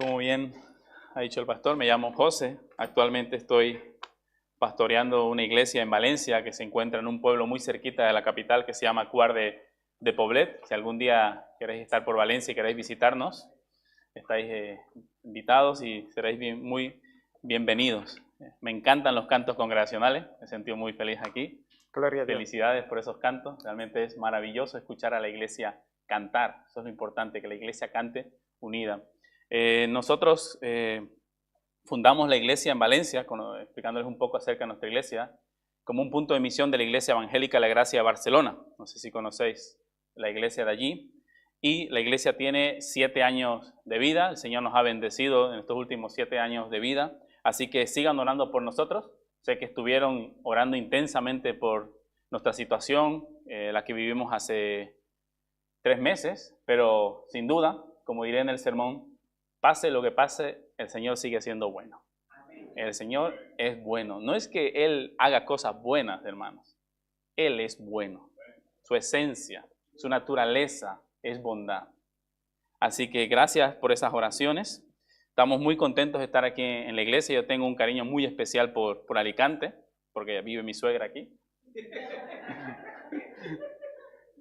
Como bien ha dicho el pastor, me llamo José. Actualmente estoy pastoreando una iglesia en Valencia que se encuentra en un pueblo muy cerquita de la capital que se llama Cuart de Poblet. Si algún día queréis estar por Valencia y queréis visitarnos, estáis invitados y seréis muy bienvenidos. Me encantan los cantos congregacionales, me he sentido muy feliz aquí. Gloria a Dios. Felicidades por esos cantos, realmente es maravilloso escuchar a la iglesia cantar. Eso es lo importante, que la iglesia cante unida. Nosotros fundamos la iglesia en Valencia, explicándoles un poco acerca de nuestra iglesia, como un punto de misión de la Iglesia Evangélica La Gracia de Barcelona. No sé si conocéis la iglesia de allí. Y la iglesia tiene 7 años de vida. El Señor nos ha bendecido en estos últimos 7 años de vida. Así que sigan orando por nosotros. Sé que estuvieron orando intensamente por nuestra situación, la que vivimos hace 3 meses, pero sin duda, como diré en el sermón, pase lo que pase, el Señor sigue siendo bueno. El Señor es bueno. No es que Él haga cosas buenas, hermanos. Él es bueno. Su esencia, su naturaleza es bondad. Así que gracias por esas oraciones. Estamos muy contentos de estar aquí en la iglesia. Yo tengo un cariño muy especial por Alicante, porque vive mi suegra aquí.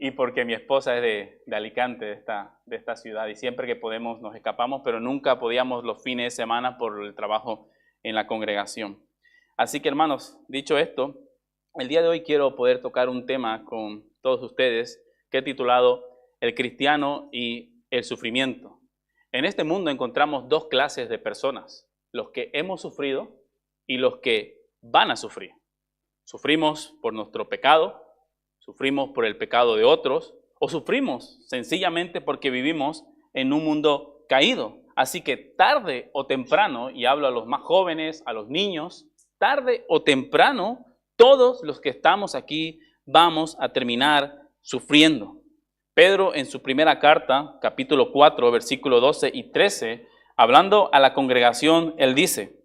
Y porque mi esposa es de Alicante, de esta ciudad, y siempre que podemos nos escapamos, pero nunca podíamos los fines de semana por el trabajo en la congregación. Así que, hermanos, dicho esto, el día de hoy quiero poder tocar un tema con todos ustedes que he titulado El cristiano y el sufrimiento. En este mundo encontramos 2 clases de personas, los que hemos sufrido y los que van a sufrir. Sufrimos por nuestro pecado, sufrimos por el pecado de otros, o sufrimos sencillamente porque vivimos en un mundo caído. Así que tarde o temprano, y hablo a los más jóvenes, a los niños, tarde o temprano, todos los que estamos aquí vamos a terminar sufriendo. Pedro en su primera carta, capítulo 4, versículo 12 y 13, hablando a la congregación, él dice: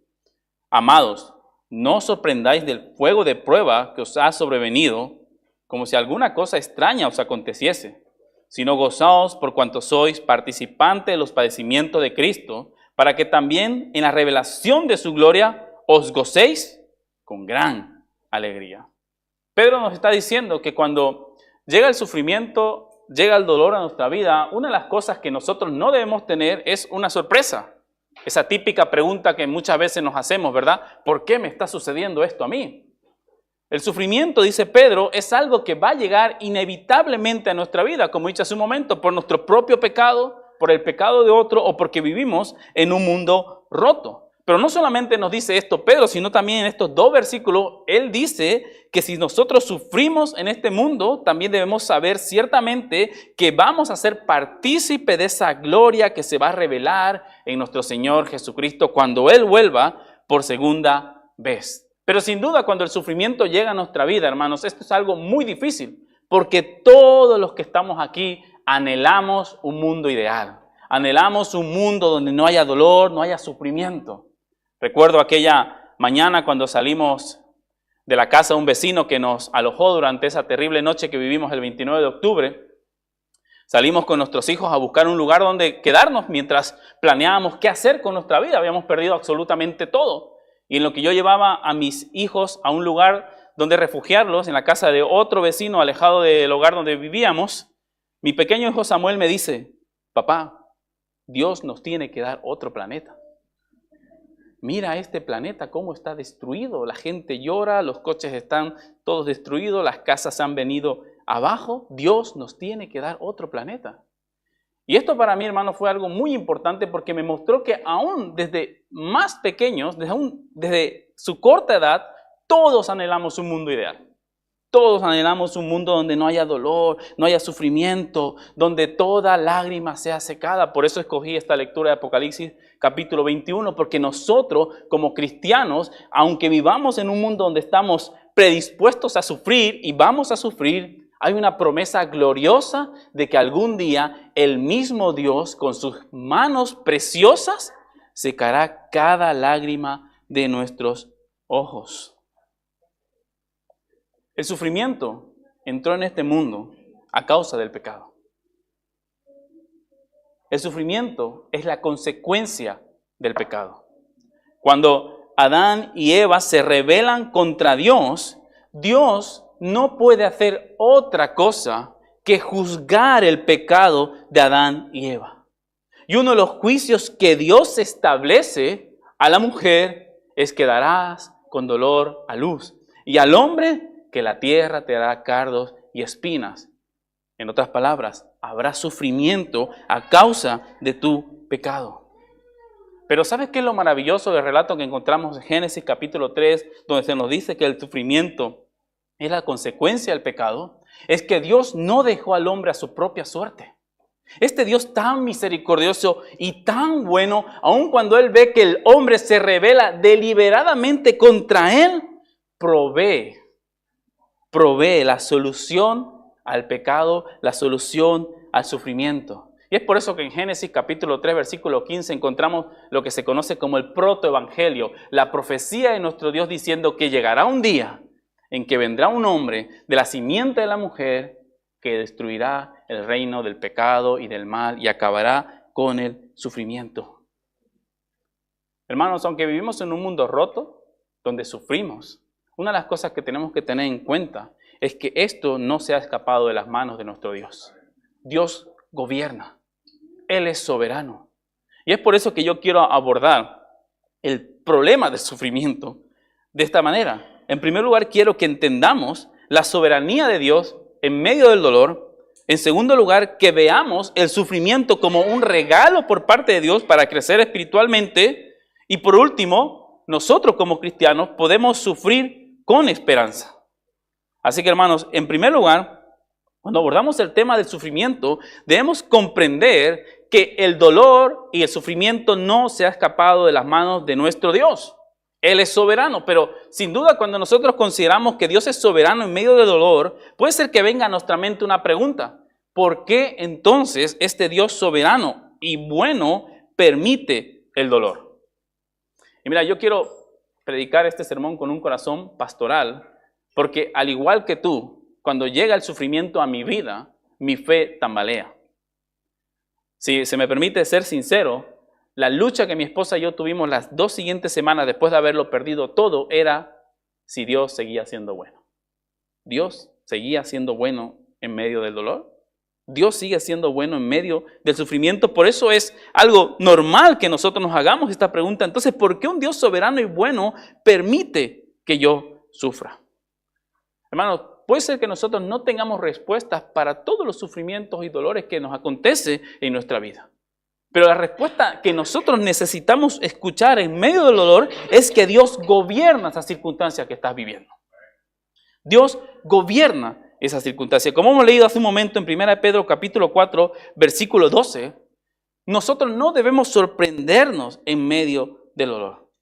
Amados, no os sorprendáis del fuego de prueba que os ha sobrevenido, como si alguna cosa extraña os aconteciese, sino gozaos por cuanto sois participantes de los padecimientos de Cristo, para que también en la revelación de su gloria os gocéis con gran alegría. Pedro nos está diciendo que cuando llega el sufrimiento, llega el dolor a nuestra vida, una de las cosas que nosotros no debemos tener es una sorpresa. Esa típica pregunta que muchas veces nos hacemos, ¿verdad? ¿Por qué me está sucediendo esto a mí? El sufrimiento, dice Pedro, es algo que va a llegar inevitablemente a nuestra vida, como he dicho hace un momento, por nuestro propio pecado, por el pecado de otro o porque vivimos en un mundo roto. Pero no solamente nos dice esto Pedro, sino también en estos 2 versículos, él dice que si nosotros sufrimos en este mundo, también debemos saber ciertamente que vamos a ser partícipe de esa gloria que se va a revelar en nuestro Señor Jesucristo cuando Él vuelva por segunda vez. Pero sin duda, cuando el sufrimiento llega a nuestra vida, hermanos, esto es algo muy difícil, porque todos los que estamos aquí anhelamos un mundo ideal. Anhelamos un mundo donde no haya dolor, no haya sufrimiento. Recuerdo aquella mañana cuando salimos de la casa de un vecino que nos alojó durante esa terrible noche que vivimos el 29 de octubre. Salimos con nuestros hijos a buscar un lugar donde quedarnos mientras planeábamos qué hacer con nuestra vida. Habíamos perdido absolutamente todo. Y en lo que yo llevaba a mis hijos a un lugar donde refugiarlos, en la casa de otro vecino alejado del hogar donde vivíamos, mi pequeño hijo Samuel me dice: Papá, Dios nos tiene que dar otro planeta. Mira este planeta cómo está destruido, la gente llora, los coches están todos destruidos, las casas han venido abajo. Dios nos tiene que dar otro planeta. Y esto para mí, hermano, fue algo muy importante porque me mostró que aún desde más pequeños, desde su corta edad, todos anhelamos un mundo ideal. Todos anhelamos un mundo donde no haya dolor, no haya sufrimiento, donde toda lágrima sea secada. Por eso escogí esta lectura de Apocalipsis capítulo 21, porque nosotros como cristianos, aunque vivamos en un mundo donde estamos predispuestos a sufrir y vamos a sufrir, hay una promesa gloriosa de que algún día el mismo Dios con sus manos preciosas secará cada lágrima de nuestros ojos. El sufrimiento entró en este mundo a causa del pecado. el sufrimiento es la consecuencia del pecado. Cuando Adán y Eva se rebelan contra Dios, Dios no puede hacer otra cosa que juzgar el pecado de Adán y Eva. Y uno de los juicios que Dios establece a la mujer es que darás con dolor a luz, y al hombre que la tierra te dará cardos y espinas. En otras palabras, habrá sufrimiento a causa de tu pecado. Pero ¿sabes qué es lo maravilloso del relato que encontramos en Génesis capítulo 3, donde se nos dice que el sufrimiento es la consecuencia del pecado? Es que Dios no dejó al hombre a su propia suerte. Este Dios tan misericordioso y tan bueno, aun cuando Él ve que el hombre se rebela deliberadamente contra Él, provee la solución al pecado, la solución al sufrimiento. Y es por eso que en Génesis capítulo 3, versículo 15 encontramos lo que se conoce como el protoevangelio, la profecía de nuestro Dios diciendo que llegará un día en que vendrá un hombre de la simiente de la mujer que destruirá el reino del pecado y del mal y acabará con el sufrimiento. Hermanos, aunque vivimos en un mundo roto, donde sufrimos, una de las cosas que tenemos que tener en cuenta es que esto no se ha escapado de las manos de nuestro Dios. Dios gobierna. Él es soberano. Y es por eso que yo quiero abordar el problema del sufrimiento de esta manera. En primer lugar, quiero que entendamos la soberanía de Dios en medio del dolor. En segundo lugar, que veamos el sufrimiento como un regalo por parte de Dios para crecer espiritualmente. Y por último, nosotros como cristianos podemos sufrir con esperanza. Así que, hermanos, en primer lugar, cuando abordamos el tema del sufrimiento, debemos comprender que el dolor y el sufrimiento no se ha escapado de las manos de nuestro Dios. Él es soberano, pero sin duda cuando nosotros consideramos que Dios es soberano en medio del dolor, puede ser que venga a nuestra mente una pregunta. ¿Por qué entonces este Dios soberano y bueno permite el dolor? Y mira, yo quiero predicar este sermón con un corazón pastoral, porque al igual que tú, cuando llega el sufrimiento a mi vida, mi fe tambalea. Si se me permite ser sincero, la lucha que mi esposa y yo tuvimos las 2 siguientes semanas después de haberlo perdido todo era si Dios seguía siendo bueno. ¿Dios seguía siendo bueno en medio del dolor? ¿Dios sigue siendo bueno en medio del sufrimiento? Por eso es algo normal que nosotros nos hagamos esta pregunta. Entonces, ¿por qué un Dios soberano y bueno permite que yo sufra? Hermanos, puede ser que nosotros no tengamos respuestas para todos los sufrimientos y dolores que nos acontece en nuestra vida. Pero la respuesta que nosotros necesitamos escuchar en medio del dolor es que Dios gobierna esas circunstancias que estás viviendo. Dios gobierna esas circunstancias. Como hemos leído hace un momento en 1 Pedro capítulo 4, versículo 12, nosotros no debemos sorprendernos en medio del dolor.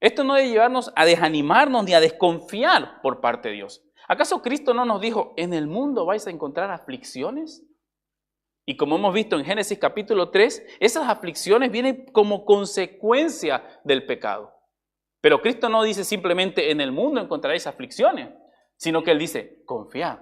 Esto no debe llevarnos a desanimarnos ni a desconfiar por parte de Dios. ¿Acaso Cristo no nos dijo, en el mundo vais a encontrar aflicciones? Y como hemos visto en Génesis capítulo 3, esas aflicciones vienen como consecuencia del pecado. Pero Cristo no dice simplemente, en el mundo encontraréis aflicciones, sino que Él dice, confiad.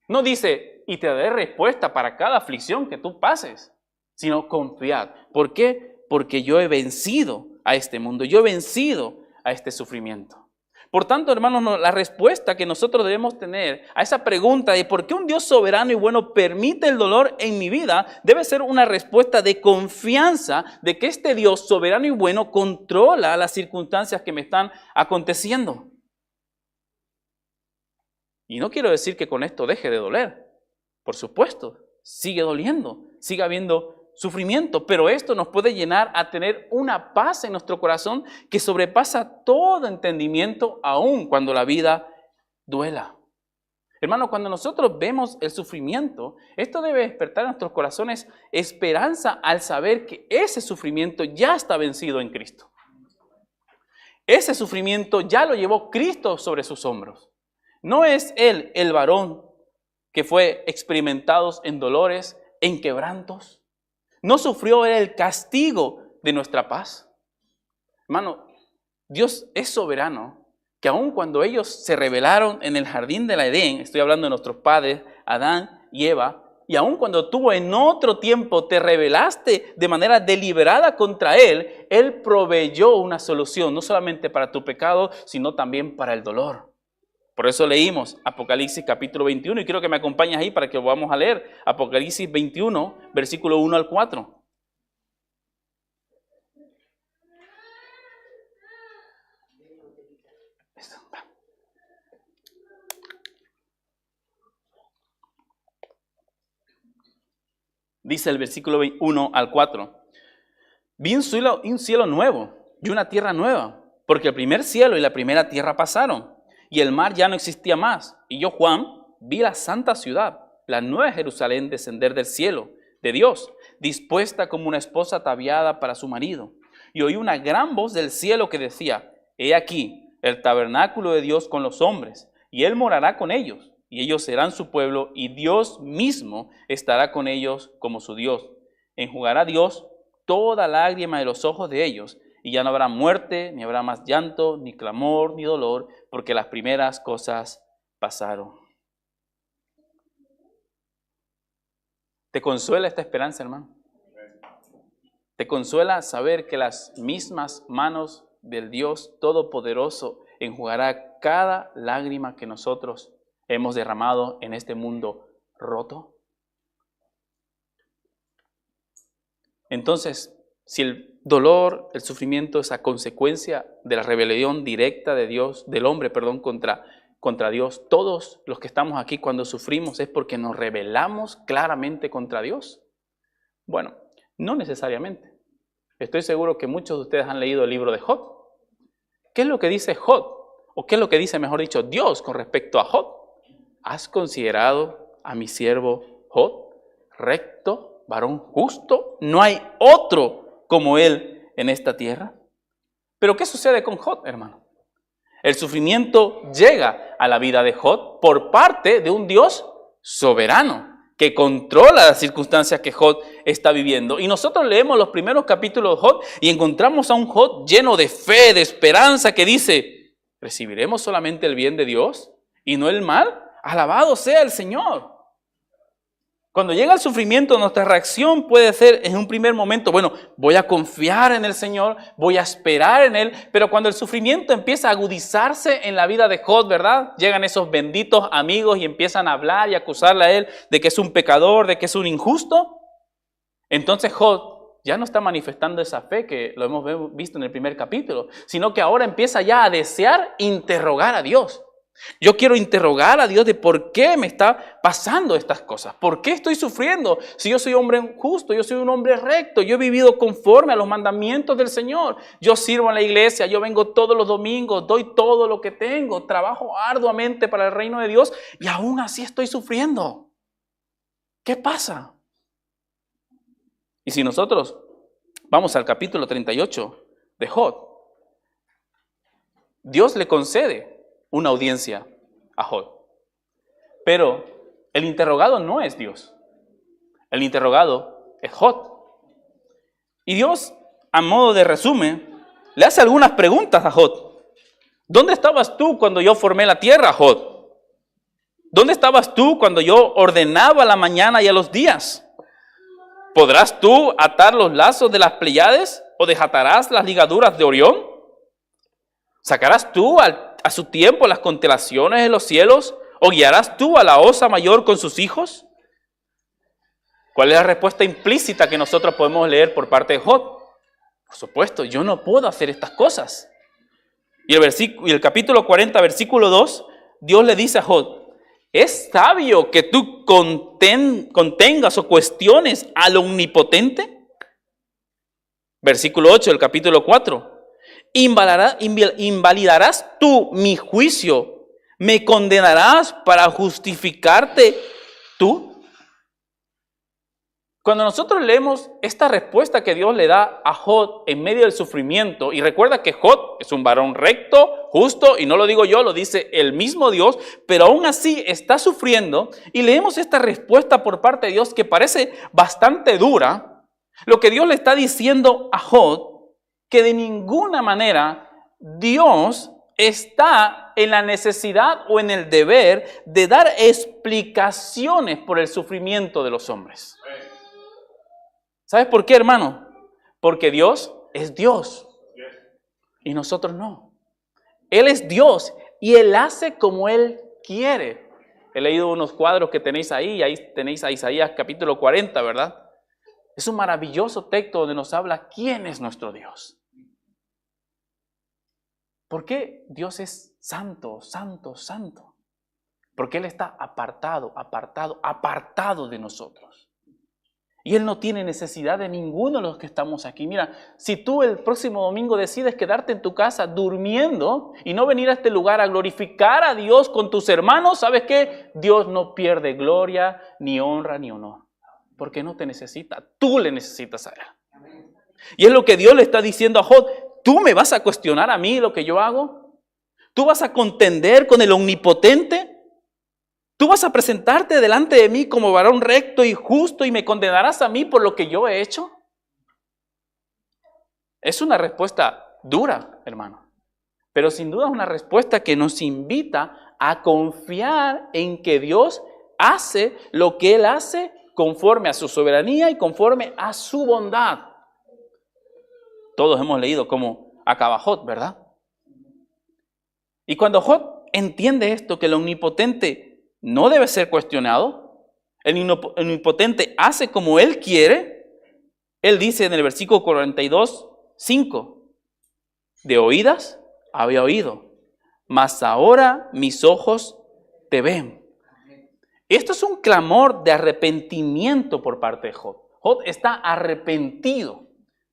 No dice, y te daré respuesta para cada aflicción que tú pases, sino confiad. ¿Por qué? Porque yo he vencido a este mundo, yo he vencido a este sufrimiento. Por tanto, hermanos, la respuesta que nosotros debemos tener a esa pregunta de por qué un Dios soberano y bueno permite el dolor en mi vida, debe ser una respuesta de confianza de que este Dios soberano y bueno controla las circunstancias que me están aconteciendo. Y no quiero decir que con esto deje de doler. Por supuesto, sigue doliendo, sigue habiendo sufrimiento, pero esto nos puede llenar a tener una paz en nuestro corazón que sobrepasa todo entendimiento, aun cuando la vida duela. Hermano, cuando nosotros vemos el sufrimiento, esto debe despertar en nuestros corazones esperanza al saber que ese sufrimiento ya está vencido en Cristo. Ese sufrimiento ya lo llevó Cristo sobre sus hombros. No es Él el varón que fue experimentado en dolores, en quebrantos. No sufrió Él el castigo de nuestra paz. Hermano, Dios es soberano, que aun cuando ellos se rebelaron en el jardín del Edén, estoy hablando de nuestros padres, Adán y Eva, y aun cuando tú en otro tiempo te rebelaste de manera deliberada contra Él, Él proveyó una solución, no solamente para tu pecado, sino también para el dolor. Por eso leímos Apocalipsis capítulo 21, y quiero que me acompañes ahí para que lo vamos a leer. Apocalipsis 21, versículo 1 al 4. Dice el versículo 1 al 4. Vi un cielo nuevo y una tierra nueva, porque el primer cielo y la primera tierra pasaron, y el mar ya no existía más. Y yo, Juan, vi la santa ciudad, la nueva Jerusalén, descender del cielo de Dios, dispuesta como una esposa ataviada para su marido. Y oí una gran voz del cielo que decía: He aquí el tabernáculo de Dios con los hombres, y Él morará con ellos, y ellos serán su pueblo, y Dios mismo estará con ellos como su Dios. Enjugará Dios toda lágrima de los ojos de ellos, y ya no habrá muerte, ni habrá más llanto, ni clamor, ni dolor, porque las primeras cosas pasaron. ¿Te consuela esta esperanza, hermano? ¿Te consuela saber que las mismas manos del Dios Todopoderoso enjugará cada lágrima que nosotros hemos derramado en este mundo roto? Entonces, si el dolor, el sufrimiento es a consecuencia de la rebelión directa de Dios, del hombre, contra Dios, todos los que estamos aquí cuando sufrimos es porque nos rebelamos claramente contra Dios. Bueno, no necesariamente. Estoy seguro que muchos de ustedes han leído el libro de Job. ¿Qué es lo que dice Job? ¿O qué es lo que dice, mejor dicho, Dios con respecto a Job? ¿Has considerado a mi siervo Job recto, varón justo? No hay otro como él en esta tierra. Pero ¿qué sucede con Job, hermano? El sufrimiento llega a la vida de Job por parte de un Dios soberano que controla las circunstancias que Job está viviendo. Y nosotros leemos los primeros capítulos de Job y encontramos a un Job lleno de fe, de esperanza, que dice: ¿recibiremos solamente el bien de Dios y no el mal? Alabado sea el Señor. Cuando llega el sufrimiento, nuestra reacción puede ser en un primer momento: bueno, voy a confiar en el Señor, voy a esperar en Él. Pero cuando el sufrimiento empieza a agudizarse en la vida de Job, ¿verdad? Llegan esos benditos amigos y empiezan a hablar y acusarle a él de que es un pecador, de que es un injusto. Entonces Job ya no está manifestando esa fe que lo hemos visto en el primer capítulo, sino que ahora empieza ya a desear interrogar a Dios. Yo quiero interrogar a Dios de por qué me está pasando estas cosas, por qué estoy sufriendo. Si yo soy hombre justo, yo soy un hombre recto, yo he vivido conforme a los mandamientos del Señor, yo sirvo en la iglesia, yo vengo todos los domingos, doy todo lo que tengo, trabajo arduamente para el reino de Dios y aún así estoy sufriendo. ¿Qué pasa? Y si nosotros vamos al capítulo 38 de Job, Dios le concede una audiencia a Job. Pero el interrogado no es Dios. El interrogado es Job. Y Dios, a modo de resumen, le hace algunas preguntas a Job. ¿Dónde estabas tú cuando yo formé la tierra, Job? ¿Dónde estabas tú cuando yo ordenaba la mañana y a los días? ¿Podrás tú atar los lazos de las Pléyades o desatarás las ligaduras de Orión? ¿Sacarás tú a su tiempo las constelaciones de los cielos? ¿O guiarás tú a la osa mayor con sus hijos? ¿Cuál es la respuesta implícita que nosotros podemos leer por parte de Job? Por supuesto, yo no puedo hacer estas cosas. Y el capítulo 40, versículo 2, Dios le dice a Job: ¿es sabio que tú contengas o cuestiones al omnipotente? Versículo 8 del capítulo 4. ¿Invalidarás tú mi juicio? ¿Me condenarás para justificarte tú? Cuando nosotros leemos esta respuesta que Dios le da a Job en medio del sufrimiento, y recuerda que Job es un varón recto, justo, y no lo digo yo, lo dice el mismo Dios, pero aún así está sufriendo, y leemos esta respuesta por parte de Dios que parece bastante dura. Lo que Dios le está diciendo a Job, que de ninguna manera Dios está en la necesidad o en el deber de dar explicaciones por el sufrimiento de los hombres. ¿Sabes por qué, hermano? Porque Dios es Dios y nosotros no. Él es Dios y Él hace como Él quiere. He leído unos cuadros que tenéis ahí tenéis a Isaías capítulo 40, ¿verdad? Es un maravilloso texto donde nos habla quién es nuestro Dios. ¿Por qué Dios es santo, santo, santo? Porque Él está apartado de nosotros. Y Él no tiene necesidad de ninguno de los que estamos aquí. Mira, si tú el próximo domingo decides quedarte en tu casa durmiendo y no venir a este lugar a glorificar a Dios con tus hermanos, ¿sabes qué? Dios no pierde gloria, ni honra, ni honor. Porque no te necesita. Tú le necesitas a Él. Y es lo que Dios le está diciendo a Job. ¿Tú me vas a cuestionar a mí lo que yo hago? ¿Tú vas a contender con el Omnipotente? ¿Tú vas a presentarte delante de mí como varón recto y justo y me condenarás a mí por lo que yo he hecho? Es una respuesta dura, hermano. Pero sin duda es una respuesta que nos invita a confiar en que Dios hace lo que Él hace conforme a su soberanía y conforme a su bondad. Todos hemos leído cómo acaba Job, ¿verdad? Y cuando Job entiende esto, que el Omnipotente no debe ser cuestionado, el Omnipotente hace como Él quiere, Él dice en el versículo 42, 5, de oídas había oído, mas ahora mis ojos te ven. Esto es un clamor de arrepentimiento por parte de Job. Job está arrepentido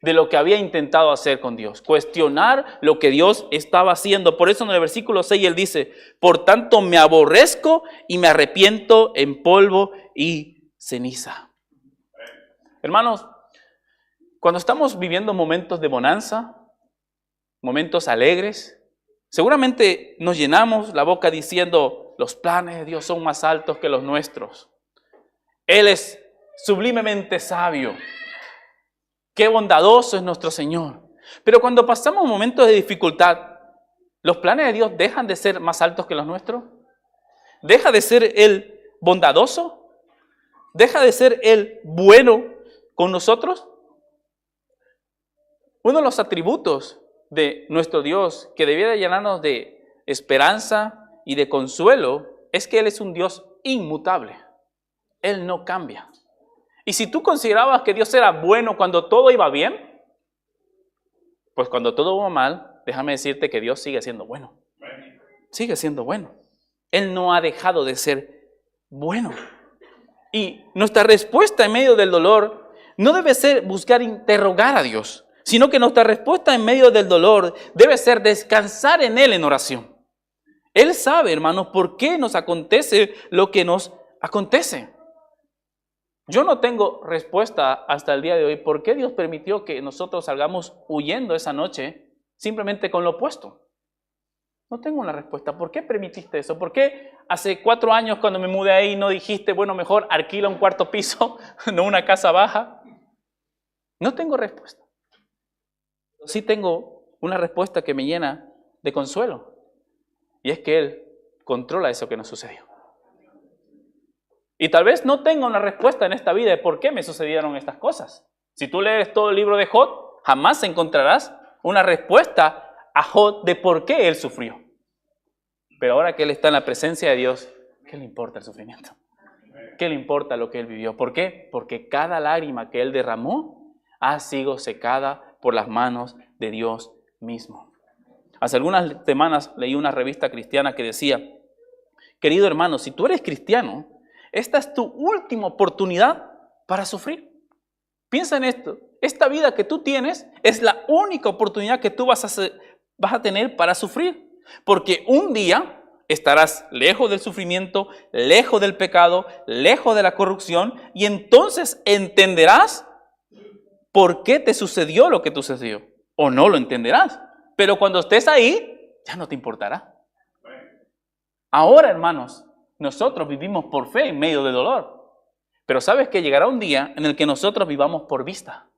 de lo que había intentado hacer con Dios, cuestionar lo que Dios estaba haciendo. Por eso en el versículo 6 él dice, por tanto me aborrezco y me arrepiento en polvo y ceniza. Hermanos, cuando estamos viviendo momentos de bonanza, momentos alegres, seguramente nos llenamos la boca diciendo, los planes de Dios son más altos que los nuestros. Él es sublimemente sabio. Qué bondadoso es nuestro Señor. Pero cuando pasamos momentos de dificultad, ¿los planes de Dios dejan de ser más altos que los nuestros? ¿Deja de ser Él bondadoso? ¿Deja de ser Él bueno con nosotros? Uno de los atributos de nuestro Dios que debiera llenarnos de esperanza y de consuelo es que Él es un Dios inmutable. Él no cambia. Y si tú considerabas que Dios era bueno cuando todo iba bien, pues cuando todo va mal, déjame decirte que Dios sigue siendo bueno. Sigue siendo bueno. Él no ha dejado de ser bueno. Y nuestra respuesta en medio del dolor no debe ser buscar interrogar a Dios, sino que nuestra respuesta en medio del dolor debe ser descansar en Él en oración. Él sabe, hermanos, por qué nos acontece lo que nos acontece. Yo no tengo respuesta hasta el día de hoy por qué Dios permitió que nosotros salgamos huyendo esa noche simplemente con lo opuesto. No tengo una respuesta. ¿Por qué permitiste eso? ¿Por qué hace 4 años cuando me mudé ahí no dijiste, bueno, mejor alquila un cuarto piso, no una casa baja? No tengo respuesta. Sí tengo una respuesta que me llena de consuelo. Y es que Él controla eso que nos sucedió. Y tal vez no tenga una respuesta en esta vida de por qué me sucedieron estas cosas. Si tú lees todo el libro de Job, jamás encontrarás una respuesta a Job de por qué él sufrió. Pero ahora que él está en la presencia de Dios, ¿qué le importa el sufrimiento? ¿Qué le importa lo que él vivió? ¿Por qué? Porque cada lágrima que él derramó ha sido secada por las manos de Dios mismo. Hace algunas semanas leí una revista cristiana que decía, querido hermano, si tú eres cristiano, esta es tu última oportunidad para sufrir. Piensa en esto. Esta vida que tú tienes es la única oportunidad que tú vas a tener para sufrir. Porque un día estarás lejos del sufrimiento, lejos del pecado, lejos de la corrupción. Y entonces entenderás por qué te sucedió lo que te sucedió. O no lo entenderás. Pero cuando estés ahí, ya no te importará. Ahora, hermanos, nosotros vivimos por fe en medio de dolor. Pero sabes que llegará un día en el que nosotros vivamos por vista.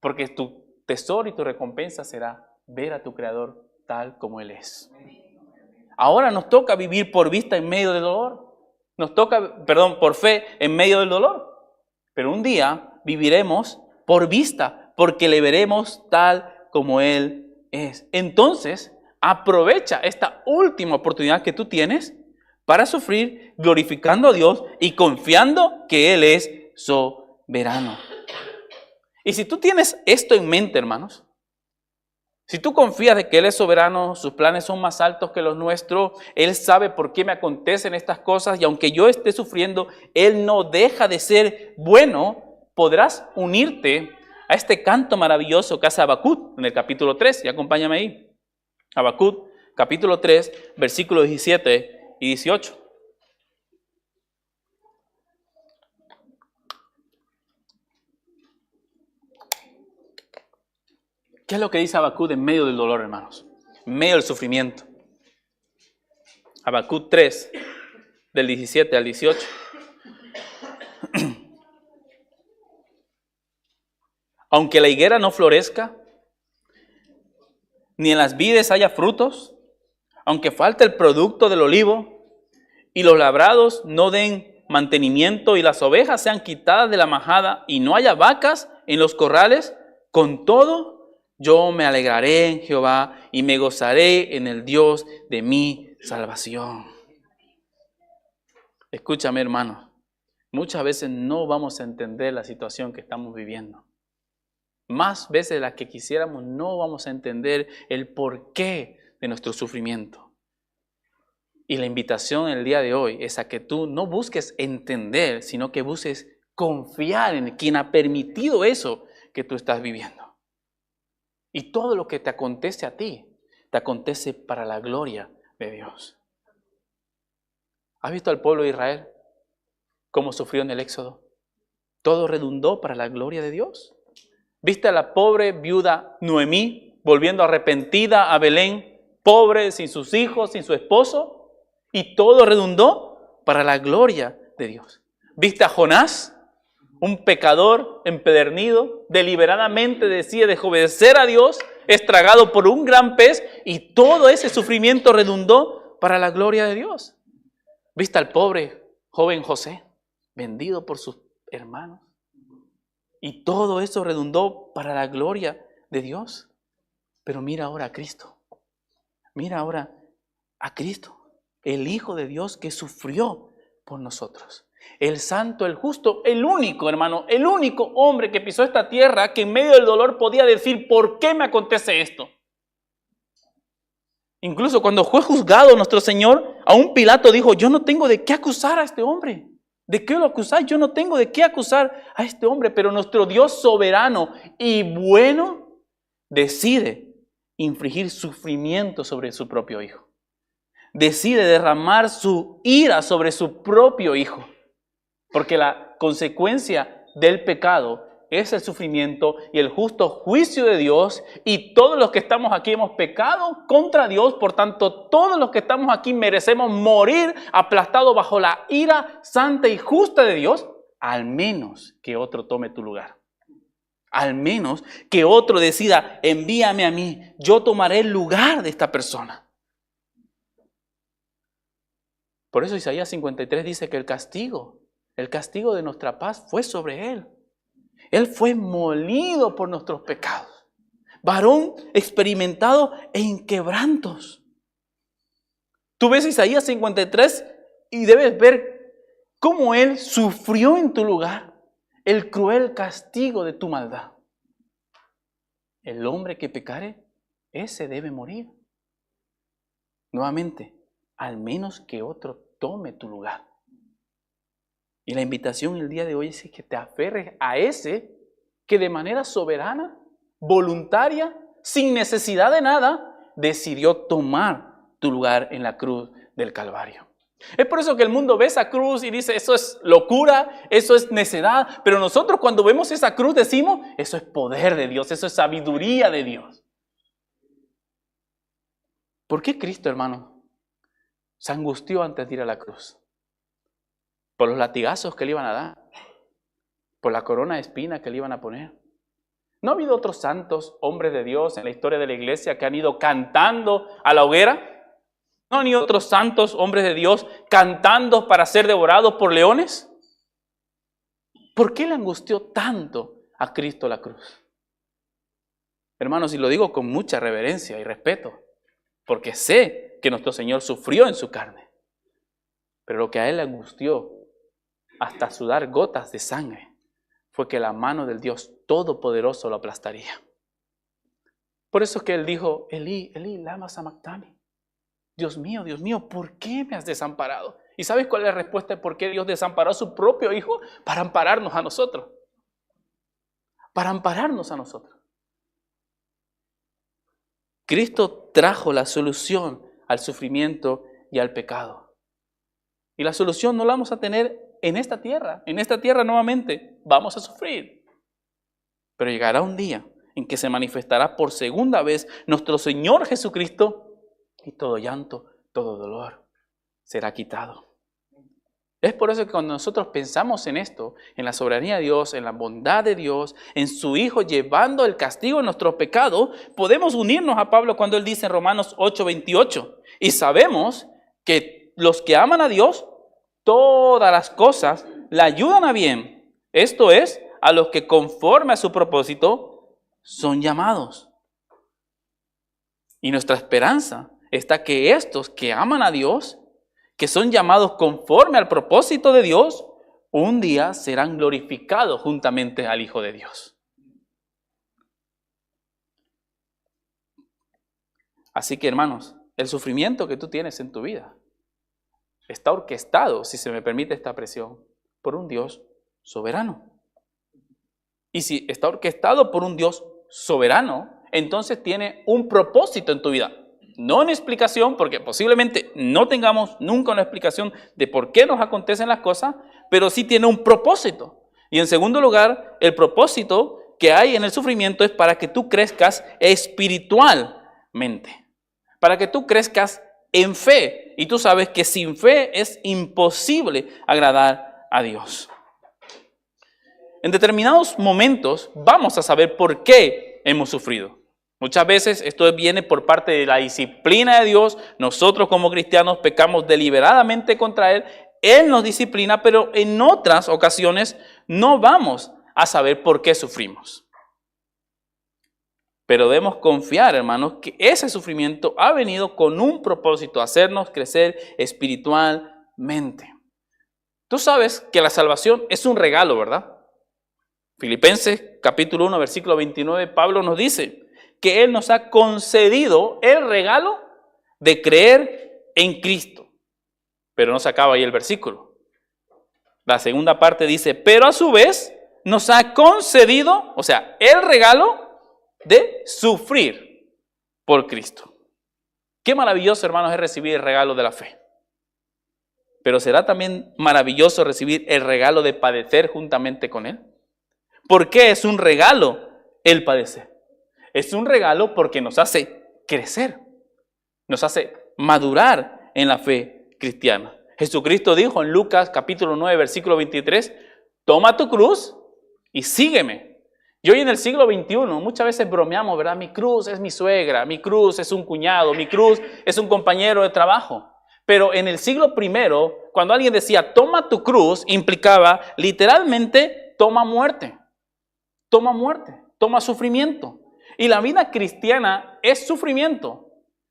Porque tu tesoro y tu recompensa será ver a tu Creador tal como Él es. Ahora nos toca vivir por vista en medio del dolor. Por fe en medio del dolor. Pero un día viviremos por vista, porque le veremos tal como Él es. Entonces, aprovecha esta última oportunidad que tú tienes para sufrir, glorificando a Dios y confiando que Él es soberano. Y si tú tienes esto en mente, hermanos, si tú confías de que Él es soberano, sus planes son más altos que los nuestros, Él sabe por qué me acontecen estas cosas y aunque yo esté sufriendo, Él no deja de ser bueno, podrás unirte a este canto maravilloso que hace Habacuc en el capítulo 3. Y acompáñame ahí. Habacuc, capítulo 3, versículos 17 y 18. ¿Qué es lo que dice Habacuc en medio del dolor, hermanos? En medio del sufrimiento. Habacuc 3, del 17 al 18. Aunque la higuera no florezca, ni en las vides haya frutos, aunque falte el producto del olivo, y los labrados no den mantenimiento, y las ovejas sean quitadas de la majada, y no haya vacas en los corrales, con todo yo me alegraré en Jehová, y me gozaré en el Dios de mi salvación. Escúchame, hermano, muchas veces no vamos a entender la situación que estamos viviendo. Más veces de las que quisiéramos no vamos a entender el porqué de nuestro sufrimiento. Y la invitación el día de hoy es a que tú no busques entender, sino que busques confiar en quien ha permitido eso que tú estás viviendo. Y todo lo que te acontece a ti, te acontece para la gloria de Dios. ¿Has visto al pueblo de Israel? ¿Cómo sufrió en el Éxodo? Todo redundó para la gloria de Dios. ¿Viste a la pobre viuda Noemí volviendo arrepentida a Belén, pobre, sin sus hijos, sin su esposo? Y todo redundó para la gloria de Dios. ¿Viste a Jonás, un pecador empedernido, deliberadamente decide desobedecer a Dios, es tragado por un gran pez y todo ese sufrimiento redundó para la gloria de Dios? ¿Viste al pobre joven José, vendido por sus hermanos? Y todo eso redundó para la gloria de Dios. Pero mira ahora a Cristo. Mira ahora a Cristo, el Hijo de Dios que sufrió por nosotros. El santo, el justo, el único, hermano, el único hombre que pisó esta tierra que en medio del dolor podía decir, ¿por qué me acontece esto? Incluso cuando fue juzgado nuestro Señor, aún Pilato dijo, yo no tengo de qué acusar a este hombre. ¿De qué lo acusáis? Yo no tengo de qué acusar a este hombre, pero nuestro Dios soberano y bueno decide infligir sufrimiento sobre su propio Hijo. Decide derramar su ira sobre su propio Hijo, porque la consecuencia del pecado es el sufrimiento y el justo juicio de Dios, y todos los que estamos aquí hemos pecado contra Dios, por tanto todos los que estamos aquí merecemos morir aplastados bajo la ira santa y justa de Dios, al menos que otro tome tu lugar. Al menos que otro decida, envíame a mí, yo tomaré el lugar de esta persona. Por eso Isaías 53 dice que el castigo de nuestra paz fue sobre Él. Él fue molido por nuestros pecados. Varón experimentado en quebrantos. Tú ves Isaías 53 y debes ver cómo Él sufrió en tu lugar el cruel castigo de tu maldad. El hombre que pecare, ese debe morir. Nuevamente, al menos que otro tome tu lugar. Y la invitación el día de hoy es que te aferres a ese que de manera soberana, voluntaria, sin necesidad de nada, decidió tomar tu lugar en la cruz del Calvario. Es por eso que el mundo ve esa cruz y dice, eso es locura, eso es necedad. Pero nosotros cuando vemos esa cruz decimos, eso es poder de Dios, eso es sabiduría de Dios. ¿Por qué Cristo, hermano, se angustió antes de ir a la cruz? Por los latigazos que le iban a dar, por la corona de espina que le iban a poner. ¿No ha habido otros santos, hombres de Dios en la historia de la iglesia que han ido cantando a la hoguera? ¿No ni otros santos hombres de Dios cantando para ser devorados por leones? ¿Por qué le angustió tanto a Cristo la cruz? Hermanos, y lo digo con mucha reverencia y respeto, porque sé que nuestro Señor sufrió en su carne. Pero lo que a Él le angustió hasta sudar gotas de sangre fue que la mano del Dios Todopoderoso lo aplastaría. Por eso es que Él dijo, Elí, Elí, lama sabactani. Dios mío, ¿por qué me has desamparado? ¿Y sabes cuál es la respuesta de por qué Dios desamparó a su propio Hijo? Para ampararnos a nosotros. Para ampararnos a nosotros. Cristo trajo la solución al sufrimiento y al pecado. Y la solución no la vamos a tener en esta tierra. En esta tierra nuevamente vamos a sufrir. Pero llegará un día en que se manifestará por segunda vez nuestro Señor Jesucristo y todo llanto, todo dolor será quitado. Es por eso que cuando nosotros pensamos en esto, en la soberanía de Dios, en la bondad de Dios, en su Hijo llevando el castigo de nuestro pecado, podemos unirnos a Pablo cuando él dice en Romanos 8:28, y sabemos que los que aman a Dios, todas las cosas le ayudan a bien. Esto es, a los que conforme a su propósito son llamados. Y nuestra esperanza está que estos que aman a Dios, que son llamados conforme al propósito de Dios, un día serán glorificados juntamente al Hijo de Dios. Así que, hermanos, el sufrimiento que tú tienes en tu vida está orquestado, si se me permite esta expresión, por un Dios soberano. Y si está orquestado por un Dios soberano, entonces tiene un propósito en tu vida. No una explicación, porque posiblemente no tengamos nunca una explicación de por qué nos acontecen las cosas, pero sí tiene un propósito. Y en segundo lugar, el propósito que hay en el sufrimiento es para que tú crezcas espiritualmente, para que tú crezcas en fe. Y tú sabes que sin fe es imposible agradar a Dios. En determinados momentos vamos a saber por qué hemos sufrido. Muchas veces esto viene por parte de la disciplina de Dios. Nosotros como cristianos pecamos deliberadamente contra Él. Él nos disciplina, pero en otras ocasiones no vamos a saber por qué sufrimos. Pero debemos confiar, hermanos, que ese sufrimiento ha venido con un propósito, hacernos crecer espiritualmente. Tú sabes que la salvación es un regalo, ¿verdad? Filipenses capítulo 1, versículo 29, Pablo nos dice que Él nos ha concedido el regalo de creer en Cristo. Pero no se acaba ahí el versículo. La segunda parte dice, pero a su vez nos ha concedido, o sea, el regalo de sufrir por Cristo. Qué maravilloso, hermanos, es recibir el regalo de la fe. Pero será también maravilloso recibir el regalo de padecer juntamente con Él. ¿Por qué es un regalo el padecer? Es un regalo porque nos hace crecer, nos hace madurar en la fe cristiana. Jesucristo dijo en Lucas capítulo 9, versículo 23, toma tu cruz y sígueme. Y hoy en el siglo XXI muchas veces bromeamos, ¿verdad? Mi cruz es mi suegra, mi cruz es un cuñado, mi cruz es un compañero de trabajo. Pero en el siglo I, cuando alguien decía toma tu cruz, implicaba literalmente toma muerte, toma sufrimiento. Y la vida cristiana es sufrimiento,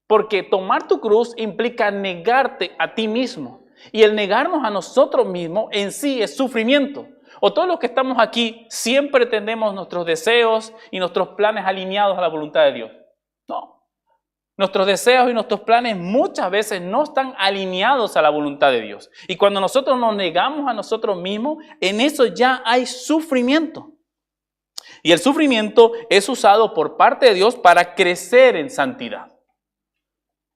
porque tomar tu cruz implica negarte a ti mismo. Y el negarnos a nosotros mismos en sí es sufrimiento. O todos los que estamos aquí siempre tenemos nuestros deseos y nuestros planes alineados a la voluntad de Dios. No. Nuestros deseos y nuestros planes muchas veces no están alineados a la voluntad de Dios. Y cuando nosotros nos negamos a nosotros mismos, en eso ya hay sufrimiento. Y el sufrimiento es usado por parte de Dios para crecer en santidad.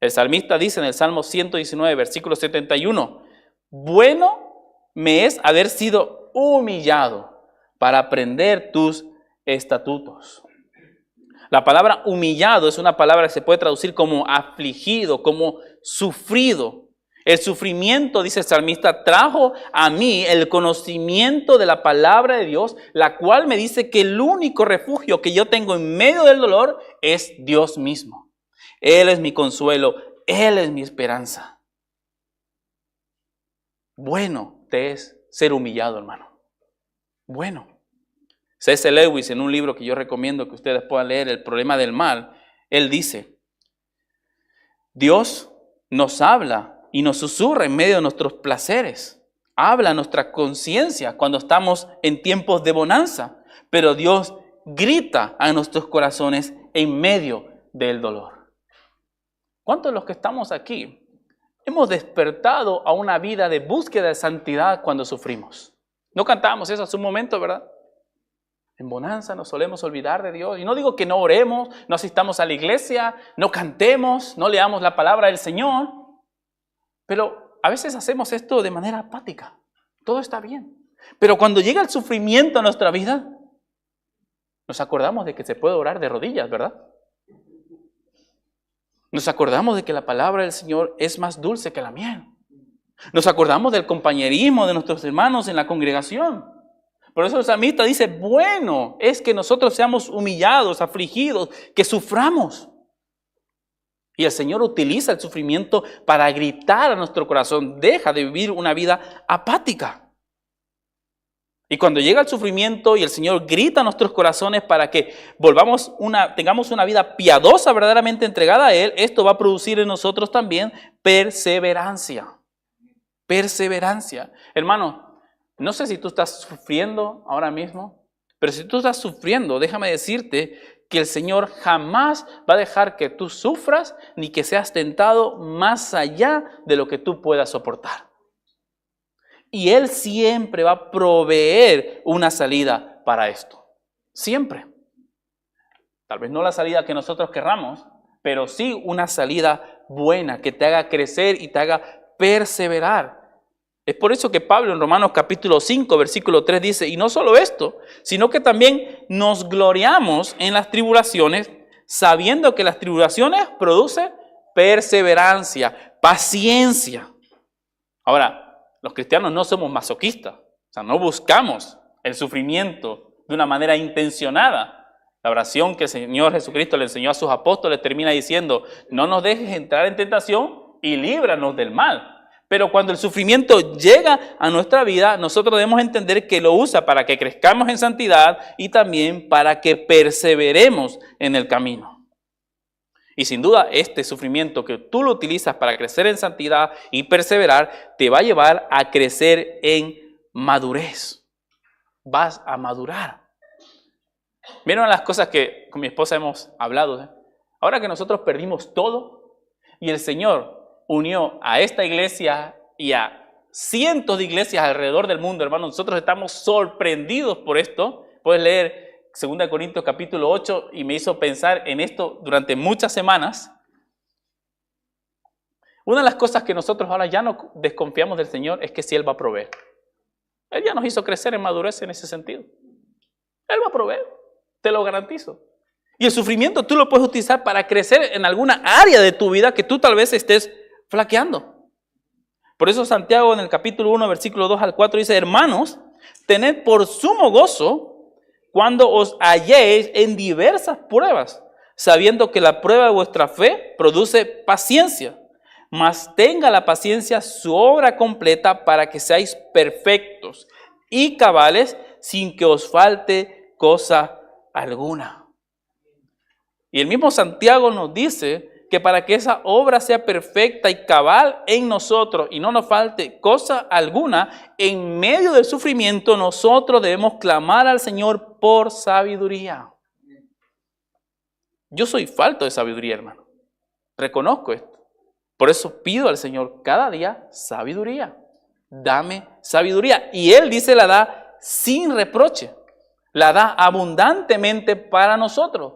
El salmista dice en el Salmo 119, versículo 71, bueno me es haber sido humillado para aprender tus estatutos. La palabra humillado es una palabra que se puede traducir como afligido, como sufrido. El sufrimiento, dice el salmista, trajo a mí el conocimiento de la palabra de Dios, la cual me dice que el único refugio que yo tengo en medio del dolor es Dios mismo. Él es mi consuelo, Él es mi esperanza. Bueno te es ser humillado, hermano. Bueno. C.S. Lewis, en un libro que yo recomiendo que ustedes puedan leer, El problema del mal, él dice: Dios nos habla y nos susurra en medio de nuestros placeres. Habla a nuestra conciencia cuando estamos en tiempos de bonanza, pero Dios grita a nuestros corazones en medio del dolor. ¿Cuántos de los que estamos aquí hemos despertado a una vida de búsqueda de santidad cuando sufrimos? No cantábamos eso hace un momento, ¿verdad? En bonanza nos solemos olvidar de Dios. Y no digo que no oremos, no asistamos a la iglesia, no cantemos, no leamos la palabra del Señor, pero a veces hacemos esto de manera apática. Todo está bien. Pero cuando llega el sufrimiento a nuestra vida, nos acordamos de que se puede orar de rodillas, ¿verdad? Nos acordamos de que la palabra del Señor es más dulce que la miel. Nos acordamos del compañerismo de nuestros hermanos en la congregación. Por eso el salmista dice: bueno es que nosotros seamos humillados, afligidos, que suframos. Y el Señor utiliza el sufrimiento para gritar a nuestro corazón: deja de vivir una vida apática. Y cuando llega el sufrimiento y el Señor grita a nuestros corazones para que tengamos una vida piadosa, verdaderamente entregada a Él, esto va a producir en nosotros también perseverancia. Perseverancia. Hermano, no sé si tú estás sufriendo ahora mismo, pero si tú estás sufriendo, déjame decirte que el Señor jamás va a dejar que tú sufras ni que seas tentado más allá de lo que tú puedas soportar. Y Él siempre va a proveer una salida para esto. Siempre. Tal vez no la salida que nosotros querramos, pero sí una salida buena que te haga crecer y te haga perseverar. Es por eso que Pablo en Romanos capítulo 5, versículo 3 dice: y no solo esto, sino que también nos gloriamos en las tribulaciones, sabiendo que las tribulaciones producen perseverancia, paciencia. Ahora, los cristianos no somos masoquistas, o sea, no buscamos el sufrimiento de una manera intencionada. La oración que el Señor Jesucristo le enseñó a sus apóstoles termina diciendo: no nos dejes entrar en tentación y líbranos del mal. Pero cuando el sufrimiento llega a nuestra vida, nosotros debemos entender que lo usa para que crezcamos en santidad y también para que perseveremos en el camino. Y sin duda, este sufrimiento que tú lo utilizas para crecer en santidad y perseverar, te va a llevar a crecer en madurez. Vas a madurar. Miren las cosas que con mi esposa hemos hablado. Ahora que nosotros perdimos todo y el Señor unió a esta iglesia y a cientos de iglesias alrededor del mundo, hermanos, nosotros estamos sorprendidos por esto. Puedes leer 2 Corintios capítulo 8 y me hizo pensar en esto durante muchas semanas. Una de las cosas que nosotros ahora ya no desconfiamos del Señor es que si Él va a proveer. Él ya nos hizo crecer en madurez en ese sentido. Él va a proveer, te lo garantizo. Y el sufrimiento tú lo puedes utilizar para crecer en alguna área de tu vida que tú tal vez estés flaqueando. Por eso Santiago en el capítulo 1, versículo 2 al 4 dice: hermanos, tened por sumo gozo cuando os halléis en diversas pruebas, sabiendo que la prueba de vuestra fe produce paciencia. Mas tenga la paciencia su obra completa para que seáis perfectos y cabales sin que os falte cosa alguna. Y el mismo Santiago nos dice que para que esa obra sea perfecta y cabal en nosotros y no nos falte cosa alguna, en medio del sufrimiento nosotros debemos clamar al Señor por sabiduría. Yo soy falto de sabiduría, hermano. Reconozco esto. Por eso pido al Señor cada día sabiduría. Dame sabiduría. Y Él dice la da sin reproche. La da abundantemente para nosotros.